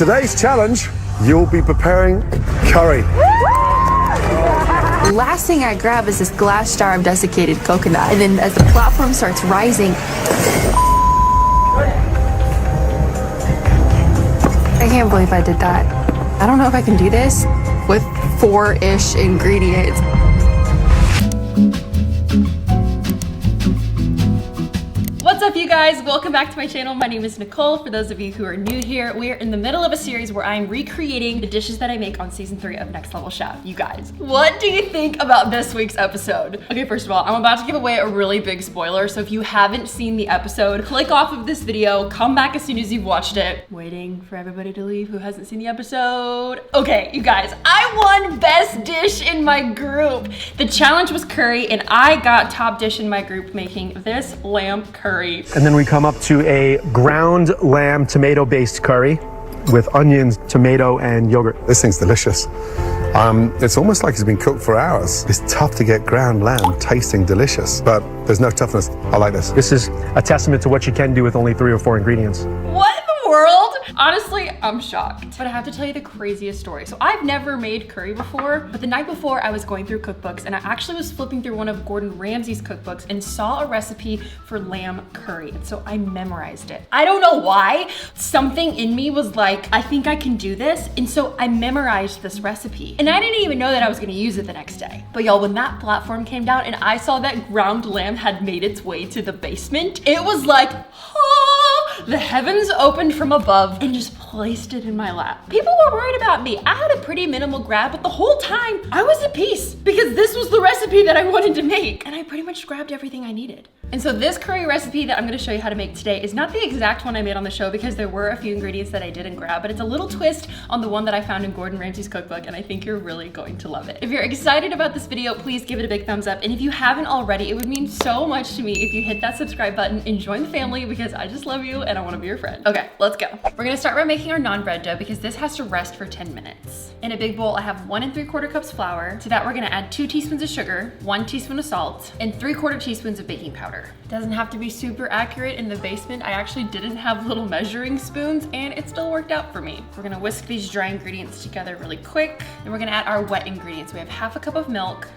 today's challenge, you'll be preparing curry. The last thing I grab is this glass jar of desiccated coconut. And then as the platform starts rising, I can't believe I did that. I don't know if I can do this with 4-ish ingredients. What's up, you guys? Welcome back to my channel. My name is Nicole. For those of you who are new here, we are in the middle of a series where I'm recreating the dishes that I make on season 3 of Next Level Chef. You guys, what do you think about this week's episode? Okay, first of all, I'm about to give away a really big spoiler, so if you haven't seen the episode, click off of this video, come back as soon as you've watched it. Waiting for everybody to leave who hasn't seen the episode. Okay, you guys, I won best dish in my group. The challenge was curry, and I got top dish in my group making this lamb curry. And then we come up to a ground lamb tomato-based curry with onions, tomato, and yogurt. This thing's delicious. It's almost like it's been cooked for hours. It's tough to get ground lamb tasting delicious, but there's no toughness. I like this. This is a testament to what you can do with only 3 or 4 ingredients. What in the world? Honestly, I'm shocked. But I have to tell you the craziest story. So I've never made curry before, but the night before I was going through cookbooks and I actually was flipping through one of Gordon Ramsay's cookbooks and saw a recipe for lamb curry. And so I memorized it. I don't know why. Something in me was like, I think I can do this. And so I memorized this recipe. And I didn't even know that I was gonna use it the next day. But y'all, when that platform came down and I saw that ground lamb had made its way to the basement, it was like, oh, the heavens opened from above and just placed it in my lap. People were worried about me. I had a pretty minimal grab, but the whole time I was at peace because this was the recipe that I wanted to make. And I pretty much grabbed everything I needed. And so this curry recipe that I'm gonna show you how to make today is not the exact one I made on the show because there were a few ingredients that I didn't grab, but it's a little twist on the one that I found in Gordon Ramsay's cookbook, and I think you're really going to love it. If you're excited about this video, please give it a big thumbs up. And if you haven't already, it would mean so much to me if you hit that subscribe button and join the family because I just love you and I wanna be your friend. Okay, let's go. We're gonna start by making our naan bread dough because this has to rest for 10 minutes. In a big bowl, I have 1 3/4 cups flour. To that, we're gonna add 2 teaspoons of sugar, 1 teaspoon of salt, and 3/4 teaspoons of baking powder. Doesn't have to be super accurate. In the basement, I actually didn't have little measuring spoons and it still worked out for me. We're gonna whisk these dry ingredients together really quick. Then we're gonna add our wet ingredients. We have 1/2 cup of milk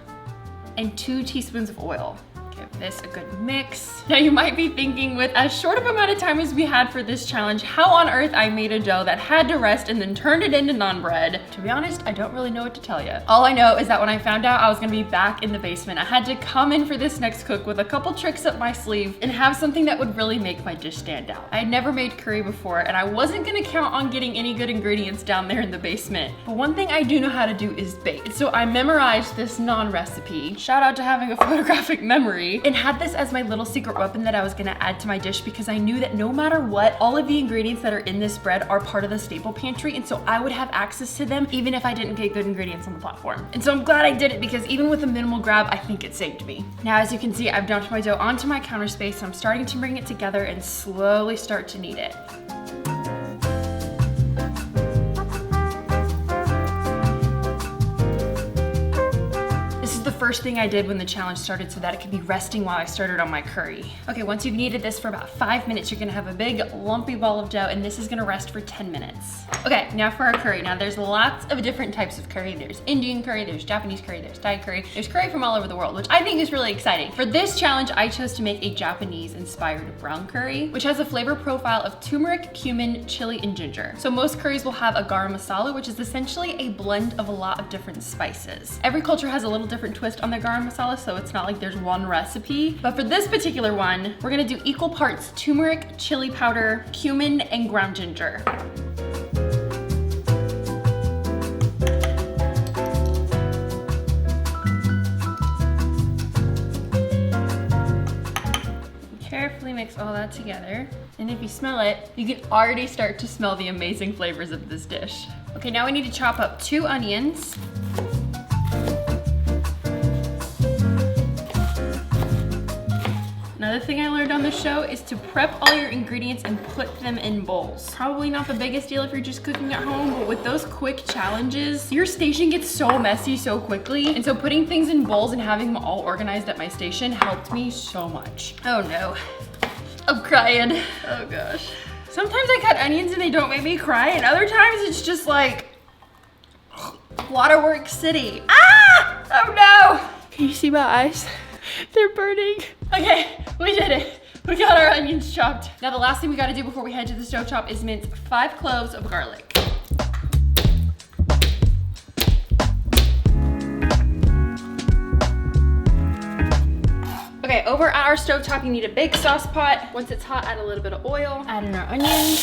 and 2 teaspoons of oil. Give this a good mix. Now you might be thinking, with as short of amount of time as we had for this challenge, how on earth I made a dough that had to rest and then turned it into naan bread. To be honest, I don't really know what to tell you. All I know is that when I found out I was gonna be back in the basement, I had to come in for this next cook with a couple tricks up my sleeve and have something that would really make my dish stand out. I had never made curry before and I wasn't gonna count on getting any good ingredients down there in the basement. But one thing I do know how to do is bake. So I memorized this naan recipe. Shout out to having a photographic memory. And had this as my little secret weapon that I was gonna add to my dish because I knew that no matter what, all of the ingredients that are in this bread are part of the staple pantry, and so I would have access to them even if I didn't get good ingredients on the platform. And so I'm glad I did it because even with a minimal grab, I think it saved me. Now, as you can see, I've dumped my dough onto my counter space, so I'm starting to bring it together and slowly start to knead it. First thing I did when the challenge started so that it could be resting while I started on my curry. Okay, once you've kneaded this for about 5 minutes, you're gonna have a big lumpy ball of dough and this is gonna rest for 10 minutes. Okay, now for our curry. Now there's lots of different types of curry. There's Indian curry, there's Japanese curry, there's Thai curry. There's curry from all over the world, which I think is really exciting. For this challenge, I chose to make a Japanese inspired brown curry, which has a flavor profile of turmeric, cumin, chili, and ginger. So most curries will have a garam masala, which is essentially a blend of a lot of different spices. Every culture has a little different twist on their garam masala, so it's not like there's one recipe. But for this particular one, we're gonna do equal parts turmeric, chili powder, cumin, and ground ginger. Carefully mix all that together. And if you smell it, you can already start to smell the amazing flavors of this dish. Okay, now we need to chop up 2 onions. Another thing I learned on the show is to prep all your ingredients and put them in bowls. Probably not the biggest deal if you're just cooking at home, but with those quick challenges, your station gets so messy so quickly. And so putting things in bowls and having them all organized at my station helped me so much. Oh no, I'm crying. Oh gosh. Sometimes I cut onions and they don't make me cry, and other times it's just like Waterworks City. Ah! Oh no! Can you see my eyes? They're burning. Okay, we did it. We got our onions chopped. Now the last thing we gotta do before we head to the stove top is mince 5 cloves of garlic. Okay, over at our stove top, you need a big sauce pot. Once it's hot, add a little bit of oil. Add in our onions.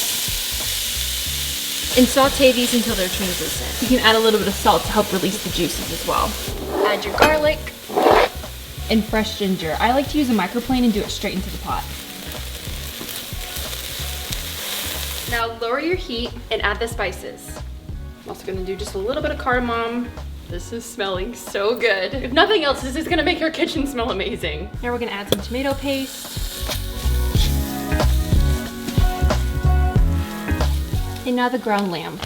And saute these until they're translucent. You can add a little bit of salt to help release the juices as well. Add your garlic and fresh ginger. I like to use a microplane and do it straight into the pot. Now lower your heat and add the spices. I'm also gonna do just a little bit of cardamom. This is smelling so good. If nothing else, this is gonna make your kitchen smell amazing. Now we're gonna add some tomato paste. And now the ground lamb.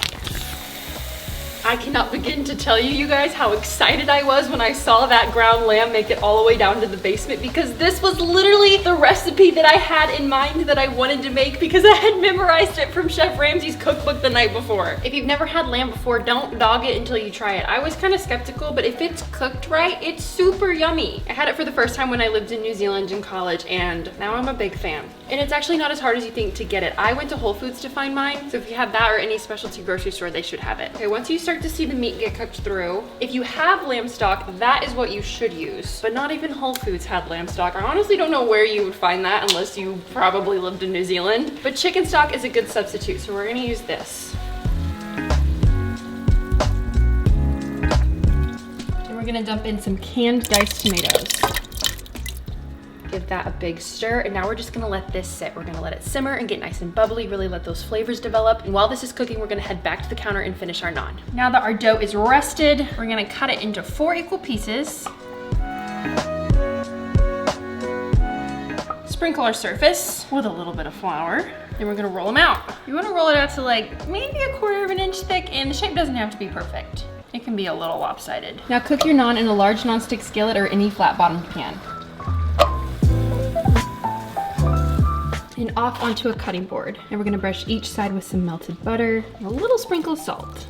I cannot begin to tell you guys how excited I was when I saw that ground lamb make it all the way down to the basement, because this was literally the recipe that I had in mind that I wanted to make because I had memorized it from Chef Ramsay's cookbook the night before. If you've never had lamb before, don't dog it until you try it. I was kind of skeptical, but if it's cooked right, it's super yummy. I had it for the first time when I lived in New Zealand in college, and now I'm a big fan. And it's actually not as hard as you think to get it. I went to Whole Foods to find mine, so if you have that or any specialty grocery store, they should have it. Okay, once you start to see the meat get cooked through, if you have lamb stock, that is what you should use. But not even Whole Foods had lamb stock. I honestly don't know where you would find that unless you probably lived in New Zealand. But chicken stock is a good substitute, so we're gonna use this. And we're gonna dump in some canned diced tomatoes. Give that a big stir, and now we're just gonna let this sit. We're gonna let it simmer and get nice and bubbly, really let those flavors develop. And while this is cooking, we're gonna head back to the counter and finish our naan. Now that our dough is rested, we're gonna cut it into 4 equal pieces. Sprinkle our surface with a little bit of flour. Then we're gonna roll them out. You wanna roll it out to like maybe 1/4 of an inch thick, and the shape doesn't have to be perfect. It can be a little lopsided. Now cook your naan in a large nonstick skillet or any flat bottomed pan. And off onto a cutting board. And we're gonna brush each side with some melted butter and a little sprinkle of salt.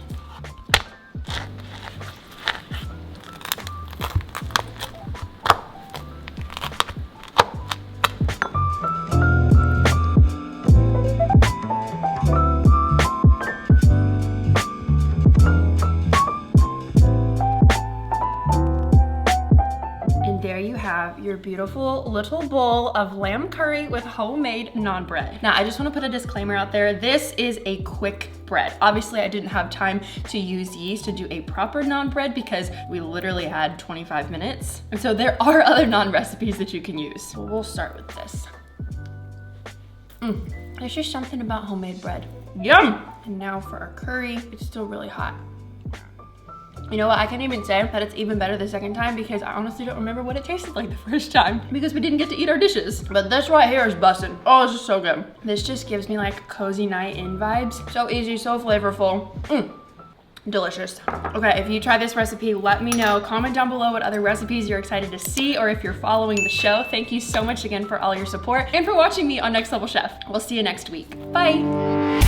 Your beautiful little bowl of lamb curry with homemade naan bread. Now, I just want to put a disclaimer out there. This is a quick bread. Obviously, I didn't have time to use yeast to do a proper naan bread because we literally had 25 minutes. And so there are other naan recipes that you can use. So we'll start with this. There's just something about homemade bread. Yum! And now for our curry. It's still really hot. You know what, I can't even say that it's even better the second time because I honestly don't remember what it tasted like the first time because we didn't get to eat our dishes. But this right here is bussin'. Oh, this is so good. This just gives me like cozy night in vibes. So easy, so flavorful. Delicious. Okay, if you try this recipe, let me know. Comment down below what other recipes you're excited to see or if you're following the show. Thank you so much again for all your support and for watching me on Next Level Chef. We'll see you next week. Bye.